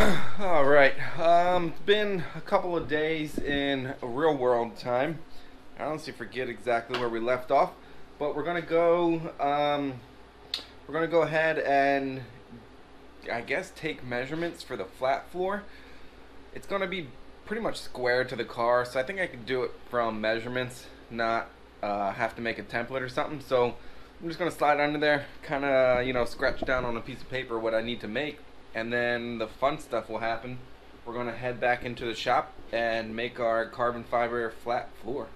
All right. It's been a couple of days in real world time. I honestly forget exactly where we left off, but we're gonna go. We're gonna go ahead and I guess take measurements for the flat floor. It's gonna be pretty much square to the car, so I think I could do it from measurements, not have to make a template or something. So I'm just gonna slide under there, kind of scratch down on a piece of paper what I need to make, and then the fun stuff will happen. We're gonna head back into the shop and make our carbon fiber flat floor.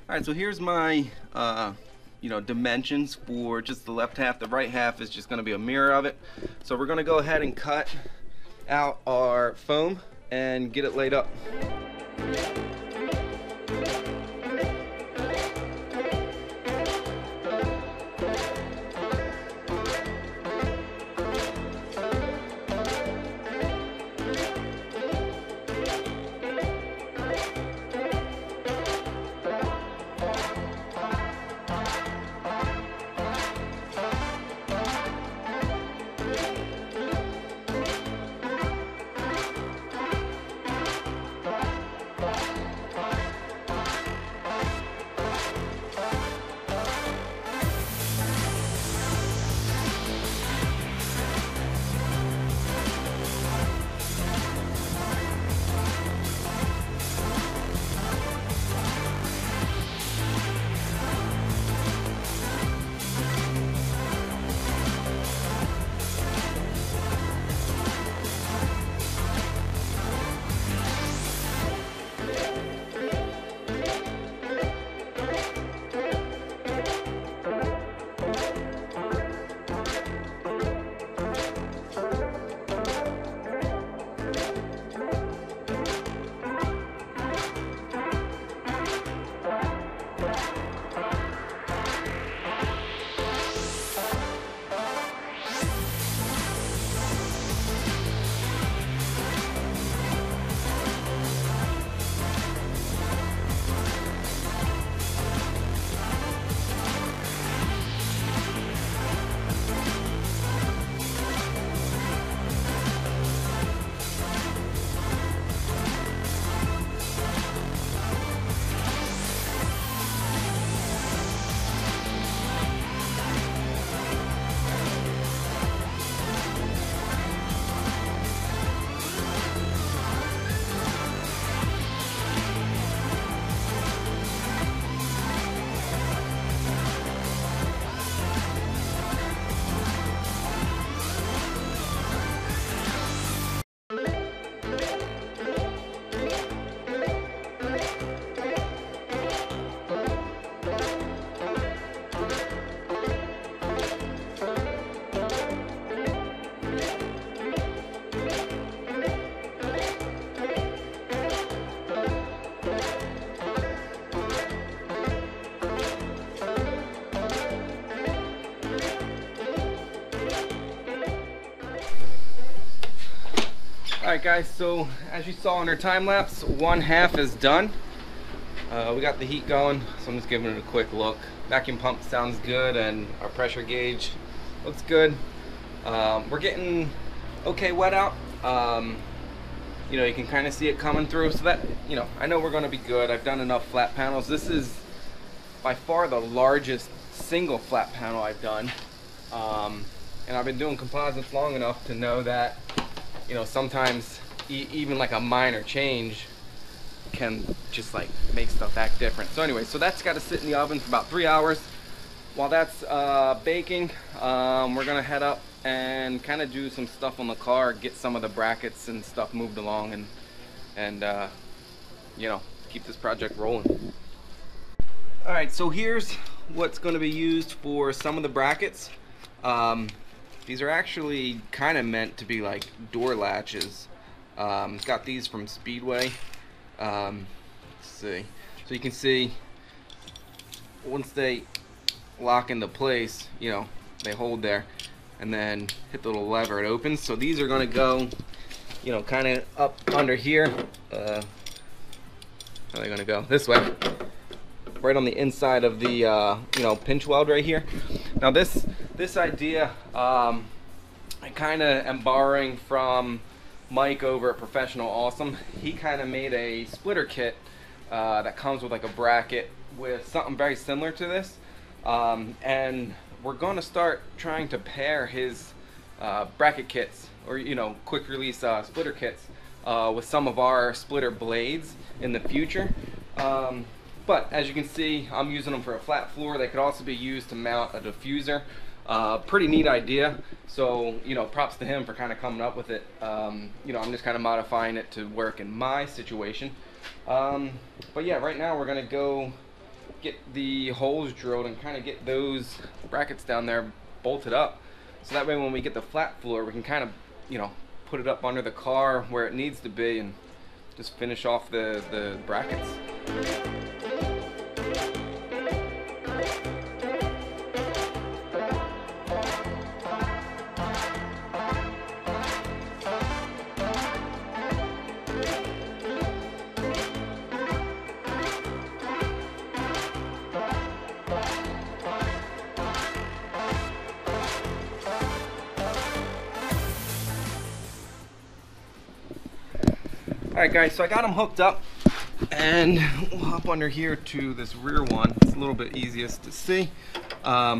Alright, so here's my dimensions for just the left half. The right half is just going to be a mirror of it. So we're going to go ahead and cut out our foam and get it laid up. Alright guys, so as you saw in our time lapse, one half is done. We got the heat going, so I'm just giving it a quick look. Vacuum pump sounds good and our pressure gauge looks good. We're getting okay wet out. You can kind of see it coming through, so that, I know we're going to be good. I've done enough flat panels. This is by far the largest single flat panel I've done. And I've been doing composites long enough to know that sometimes even like a minor change can just like make stuff act different. So anyway, so that's got to sit in the oven for about 3 hours. While that's baking, we're gonna head up and kind of do some stuff on the car, get some of the brackets and stuff moved along, and keep this project rolling. All right, so here's what's going to be used for some of the brackets. These are actually kind of meant to be like door latches. Got these from Speedway. Let's see. So you can see once they lock into place, they hold there, and then hit the little lever, it opens. So these are going to go, kind of up under here. How are they gonna go? This way. Right on the inside of the you know, pinch weld right here. Now this idea, I kind of am borrowing from Mike over at Professional Awesome. He kind of made a splitter kit that comes with like a bracket with something very similar to this, and we're going to start trying to pair his bracket kits, or you know, quick release splitter kits, with some of our splitter blades in the future. But as you can see, I'm using them for a flat floor. They could also be used to mount a diffuser. Pretty neat idea. So, you know, props to him for kind of coming up with it. You know, I'm just kind of modifying it to work in my situation. But yeah, right now we're gonna go get the holes drilled and kind of get those brackets down there bolted up. So that way when we get the flat floor, we can kind of, you know, put it up under the car where it needs to be and just finish off the brackets. Alright guys, so I got them hooked up, and we'll hop under here to this rear one. It's a little bit easiest to see. So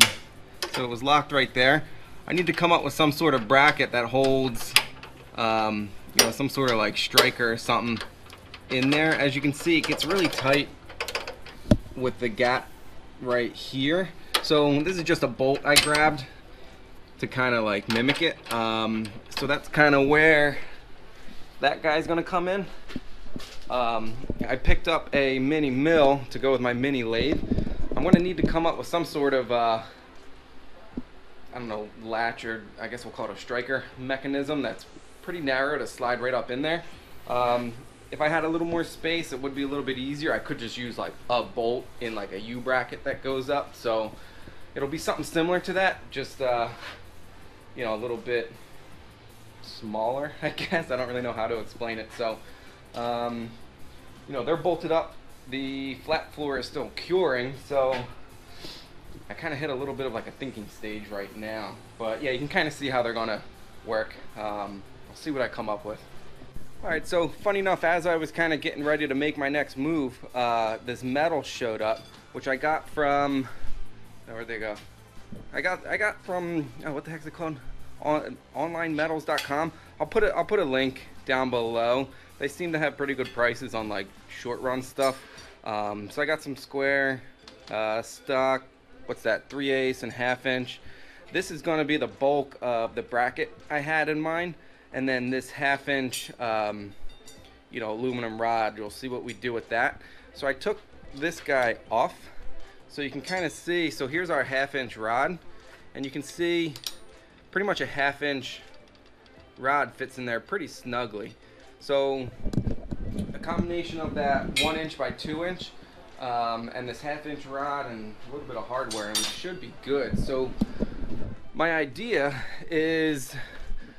it was locked right there. I need to come up with some sort of bracket that holds you know, some sort of like striker or something in there. As you can see, it gets really tight with the gap right here. So this is just a bolt I grabbed to kind of like mimic it. So that's kind of where that guy's gonna come in. I picked up a mini mill to go with my mini lathe. I'm gonna need to come up with some sort of I don't know, latch, or I guess we'll call it a striker mechanism that's pretty narrow to slide right up in there. If I had a little more space, it would be a little bit easier. I could just use like a bolt in like a U bracket that goes up. So it'll be something similar to that, just you know, a little bit smaller, I guess. I don't really know how to explain it. So you know, they're bolted up. The flat floor is still curing, so I kind of hit a little bit of like a thinking stage right now. But yeah, you can kind of see how they're gonna work. I'll see what I come up with. Alright, so funny enough, as I was kind of getting ready to make my next move, this metal showed up, which I got from, where'd they go? I got from, oh, what the heck's it called? onlinemetals.com. I'll put a link down below. They seem to have pretty good prices on like short run stuff. So I got some square stock, what's that, 3/8 and 1/2 inch. This is going to be the bulk of the bracket I had in mind, and then this 1/2 inch you know, aluminum rod. You'll see what we do with that. So I took this guy off so you can kind of see. So here's our 1/2 inch rod, and you can see pretty much a 1/2 inch rod fits in there pretty snugly. So a combination of that 1 inch by 2 inch and this 1/2 inch rod and a little bit of hardware, and we should be good. So my idea is,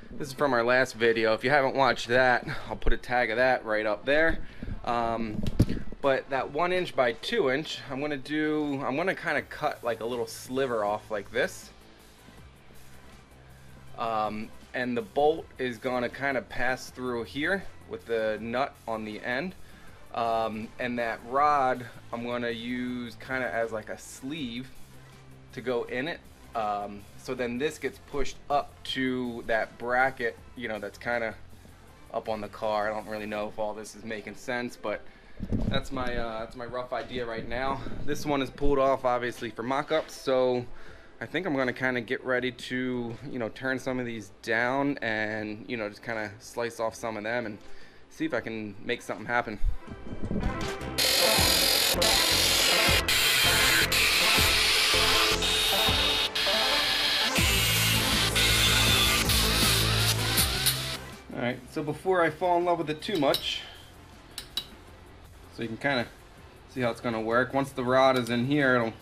this is from our last video. If you haven't watched that, I'll put a tag of that right up there. But that 1 inch by 2 inch, I'm gonna kind of cut like a little sliver off like this. And the bolt is gonna kind of pass through here with the nut on the end. And that rod I'm gonna use kind of as like a sleeve to go in it. So then this gets pushed up to that bracket, you know, that's kind of up on the car. I don't really know if all this is making sense, but that's my rough idea right now. This one is pulled off obviously for mock-ups, so I think I'm going to kind of get ready to, you know, turn some of these down and, you know, just kind of slice off some of them and see if I can make something happen. Alright, so before I fall in love with it too much, so you can kind of see how it's going to work. Once the rod is in here, it'll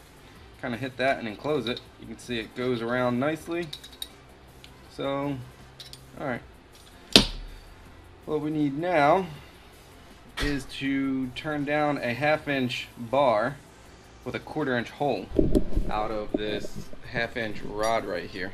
kind of hit that and enclose it. You can see it goes around nicely. So, alright. What we need now is to turn down a 1/2 inch bar with a 1/4 inch hole out of this 1/2 inch rod right here.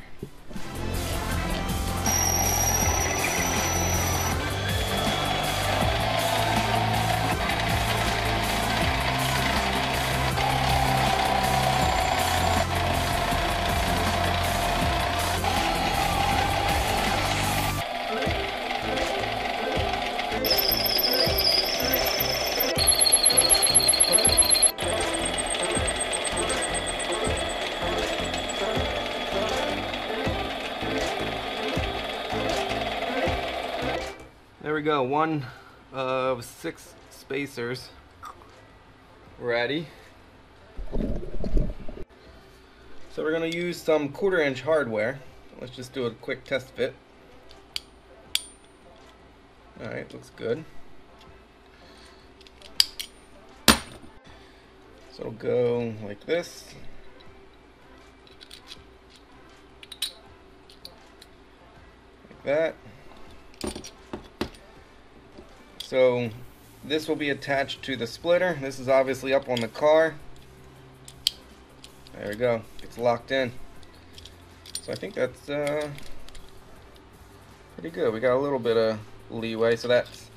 There we go, 1 of 6 spacers ready. So we're going to use some 1/4 inch hardware. Let's just do a quick test fit. Alright, looks good. So it'll go like this. Like that. So this will be attached to the splitter. This is obviously up on the car. There we go. It's locked in. So I think that's pretty good. We got a little bit of leeway, so that's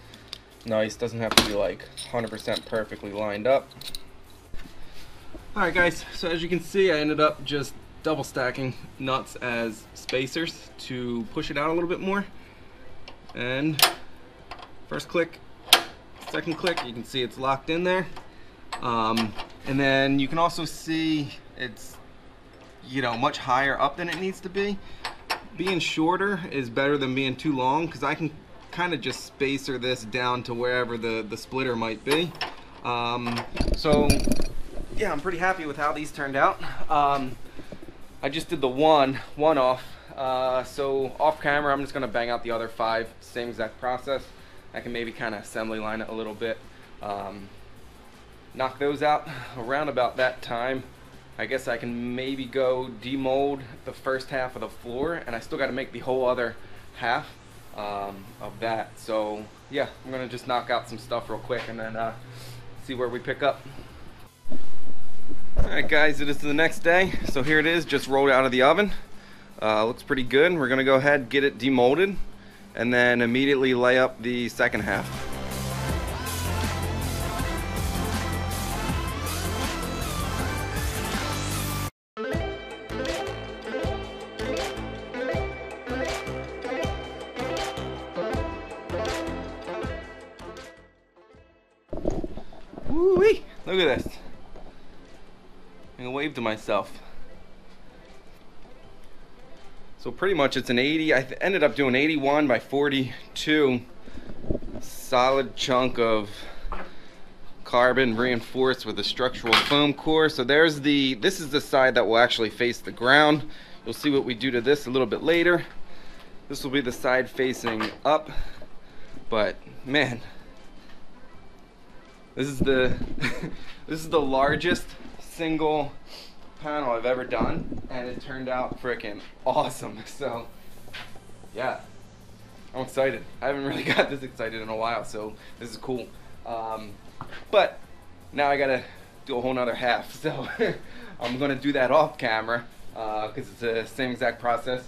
nice. Doesn't have to be like 100% perfectly lined up. Alright guys, so as you can see, I ended up just double stacking nuts as spacers to push it out a little bit more. And first click, second click, you can see it's locked in there. And then you can also see it's, you know, much higher up than it needs to be. Being shorter is better than being too long, because I can kind of just spacer this down to wherever the splitter might be. So yeah, I'm pretty happy with how these turned out. I just did the one off. So off camera, I'm just gonna bang out the other 5, same exact process. I can maybe kind of assembly line it a little bit. Knock those out around about that time. I guess I can maybe go demold the first half of the floor, and I still got to make the whole other half of that. So yeah, I'm gonna just knock out some stuff real quick and then see where we pick up. Alright guys, it is the next day. So here it is, just rolled out of the oven. Looks pretty good. We're gonna go ahead and get it demolded and then immediately lay up the second half. Woo-wee! Look at this. I'm gonna wave to myself. So pretty much it's an 80, I ended up doing 81 by 42 solid chunk of carbon reinforced with a structural foam core. So this is the side that will actually face the ground. You'll see what we do to this a little bit later. This will be the side facing up, but man, this is the this is the largest single panel I've ever done, and it turned out freaking awesome. So yeah, I'm excited. I haven't really got this excited in a while, so this is cool. But now I gotta do a whole nother half, so I'm gonna do that off camera because it's the same exact process.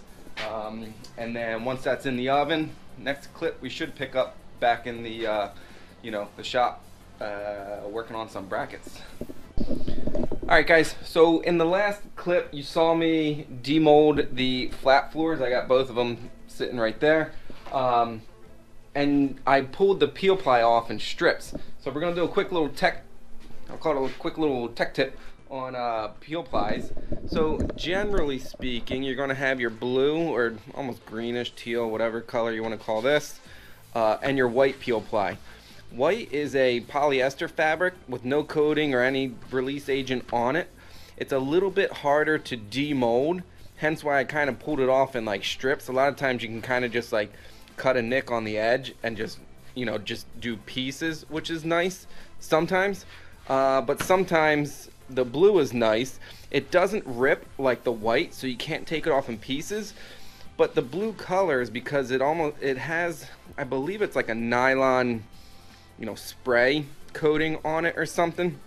And then once that's in the oven, next clip we should pick up back in the you know, the shop working on some brackets. Alright guys, so in the last clip you saw me demold the flat floors. I got both of them sitting right there. And I pulled the peel ply off in strips. So we're going to do a quick little I'll call it a quick little tech tip on peel plies. So generally speaking, you're going to have your blue or almost greenish, teal, whatever color you want to call this, and your white peel ply. White is a polyester fabric with no coating or any release agent on it. It's a little bit harder to demold, hence why I kind of pulled it off in like strips. A lot of times you can kind of just like cut a nick on the edge and just, you know, just do pieces, which is nice sometimes. But sometimes the blue is nice. It doesn't rip like the white, so you can't take it off in pieces. But the blue color is because it has, I believe it's like a nylon spray coating on it or something,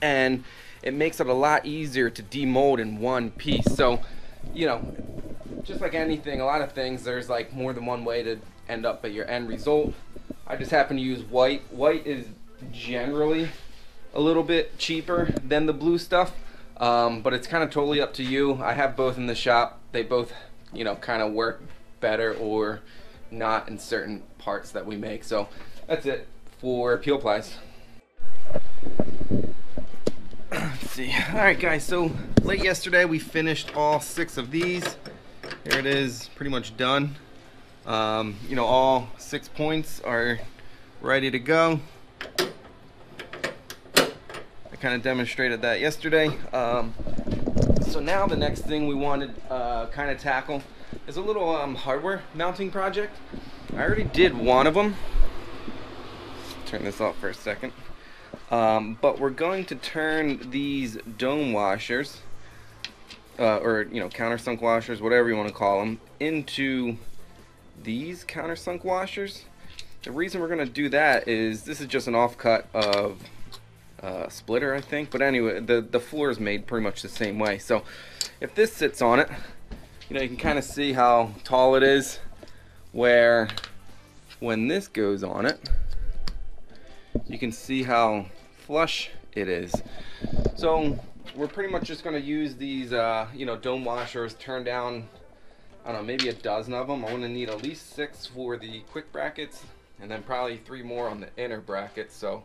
and it makes it a lot easier to demold in one piece. So just like anything, a lot of things, there's like more than one way to end up at your end result. I just happen to use white. White is generally a little bit cheaper than the blue stuff, but it's kind of totally up to you. I have both in the shop. They both kind of work better or not in certain parts that we make. So that's it for peel plies. Let's see. Alright guys, so late yesterday we finished all 6 of these. Here it is, pretty much done. All 6 points are ready to go. I kind of demonstrated that yesterday. So now the next thing we wanted kind of tackle is a little hardware mounting project. I already did one of them. Turn this off for a second. But we're going to turn these dome washers, or countersunk washers, whatever you want to call them, into these countersunk washers. The reason we're going to do that is this is just an offcut of splitter, I think. But anyway, the floor is made pretty much the same way. So if this sits on it, you can kind of see how tall it is, where when this goes on it, you can see how flush it is. So we're pretty much just going to use these dome washers, turn down, I don't know, maybe a dozen of them. I'm going to need at least 6 for the quick brackets, and then probably 3 more on the inner brackets. So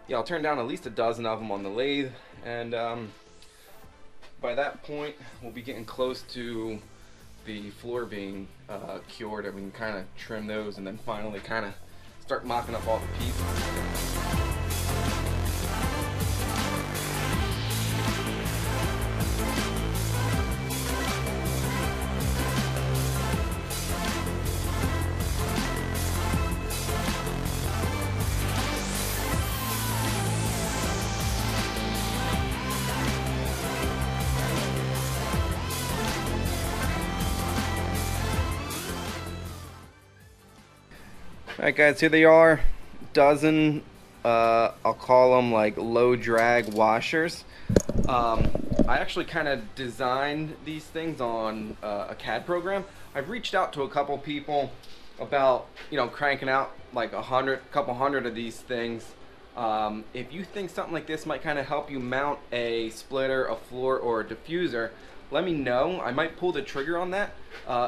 yeah, I'll turn down at least a dozen of them on the lathe, and by that point we'll be getting close to the floor being cured, and we can kind of trim those and then finally kind of start mocking up all the pieces. Alright guys, here they are, dozen, I'll call them like low drag washers. I actually kind of designed these things on a CAD program. I've reached out to a couple people about, cranking out like a couple hundred of these things. If you think something like this might kind of help you mount a splitter, a floor, or a diffuser, let me know. I might pull the trigger on that.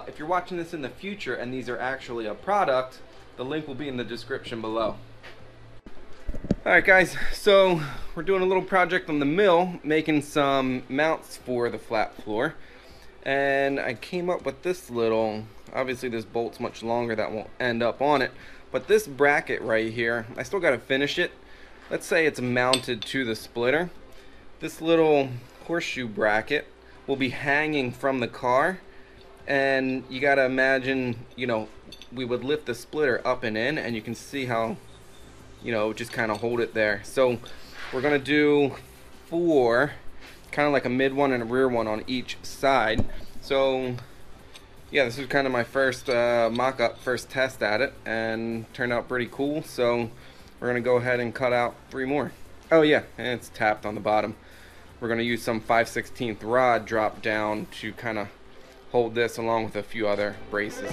If you're watching this in the future and these are actually a product, the link will be in the description below. Alright guys, so we're doing a little project on the mill, making some mounts for the flat floor. And I came up with this little, obviously this bolt's much longer, that won't end up on it. But this bracket right here, I still got to finish it. Let's say it's mounted to the splitter. This little horseshoe bracket will be hanging from the car. And you got to imagine, we would lift the splitter up and in, and you can see how, just kind of hold it there. So we're going to do 4, kind of like a mid one and a rear one on each side. So yeah, this is kind of my first mock-up, first test at it, and turned out pretty cool. So we're going to go ahead and cut out 3 more. Oh yeah, and it's tapped on the bottom. We're going to use some 5/16 rod drop down to kind of hold this along with a few other braces.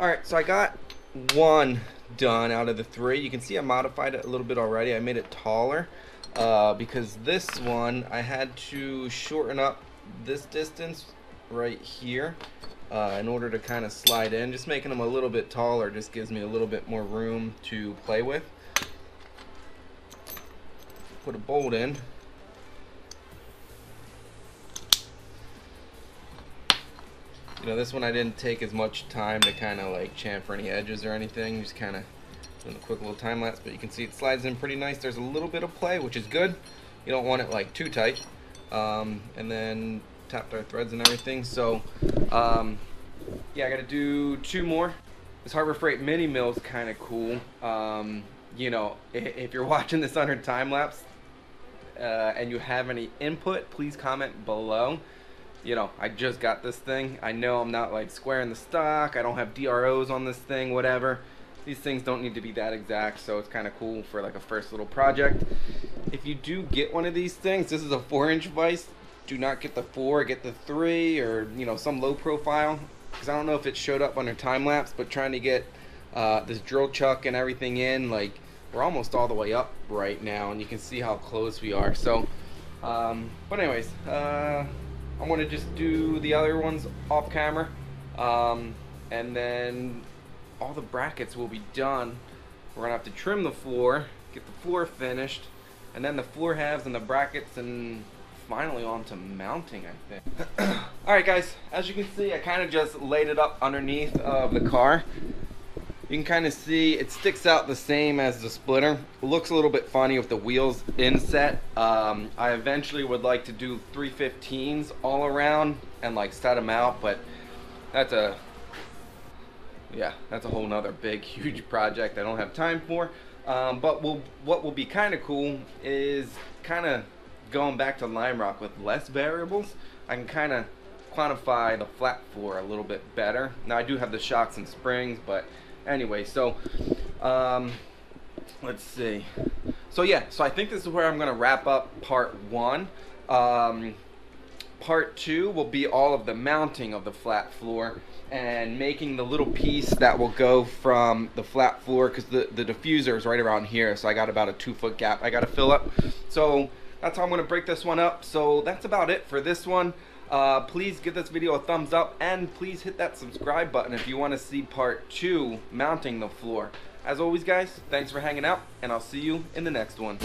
Alright, so I got one done out of the three. You can see I modified it a little bit already. I made it taller because this one I had to shorten up this distance right here in order to kind of slide in. Just making them a little bit taller just gives me a little bit more room to play with. Put a bolt in. You know, this one I didn't take as much time to kind of like chamfer any edges or anything. Just kind of doing a quick little time lapse, but you can see it slides in pretty nice. There's a little bit of play, which is good. You don't want it like too tight. And then tapped our threads and everything. So yeah, I got to do two more. This Harbor Freight mini mill is kind of cool. You know, if you're watching this under time lapse and you have any input, please comment below. You know, I just got this thing. I know I'm not like squaring the stock. I don't have DROs on this thing, whatever. These things don't need to be that exact, so it's kind of cool for like a first little project. If you do get one of these things, this is a 4-inch vise. Do not get the 4, get the 3, or you know, some low profile. Because I don't know if it showed up under time lapse, but trying to get this drill chuck and everything in, like we're almost all the way up right now, and you can see how close we are. So, but anyways, I'm going to just do the other ones off camera, and then all the brackets will be done. We're going to have to trim the floor, get the floor finished, and then the floor halves and the brackets, and finally on to mounting, I think. Alright guys, as you can see, I kind of just laid it up underneath of the car. You can kind of see it sticks out the same as the splitter. It looks a little bit funny with the wheels inset. I eventually would like to do 315s all around and like set them out, but that's a whole nother big huge project I don't have time for. But what will be kind of cool is kind of going back to Lime Rock with less variables. I can kind of quantify the flat floor a little bit better. Now I do have the shocks and springs, but anyway, so let's see. So yeah, so I think this is where I'm gonna wrap up part 1. Part 2 will be all of the mounting of the flat floor and making the little piece that will go from the flat floor, because the diffuser is right around here, so I got about a 2-foot gap I gotta fill up. So that's how I'm gonna break this one up. So that's about it for this one. Please give this video a thumbs up, and please hit that subscribe button if you want to see part 2, mounting the floor. As always guys, thanks for hanging out, and I'll see you in the next one.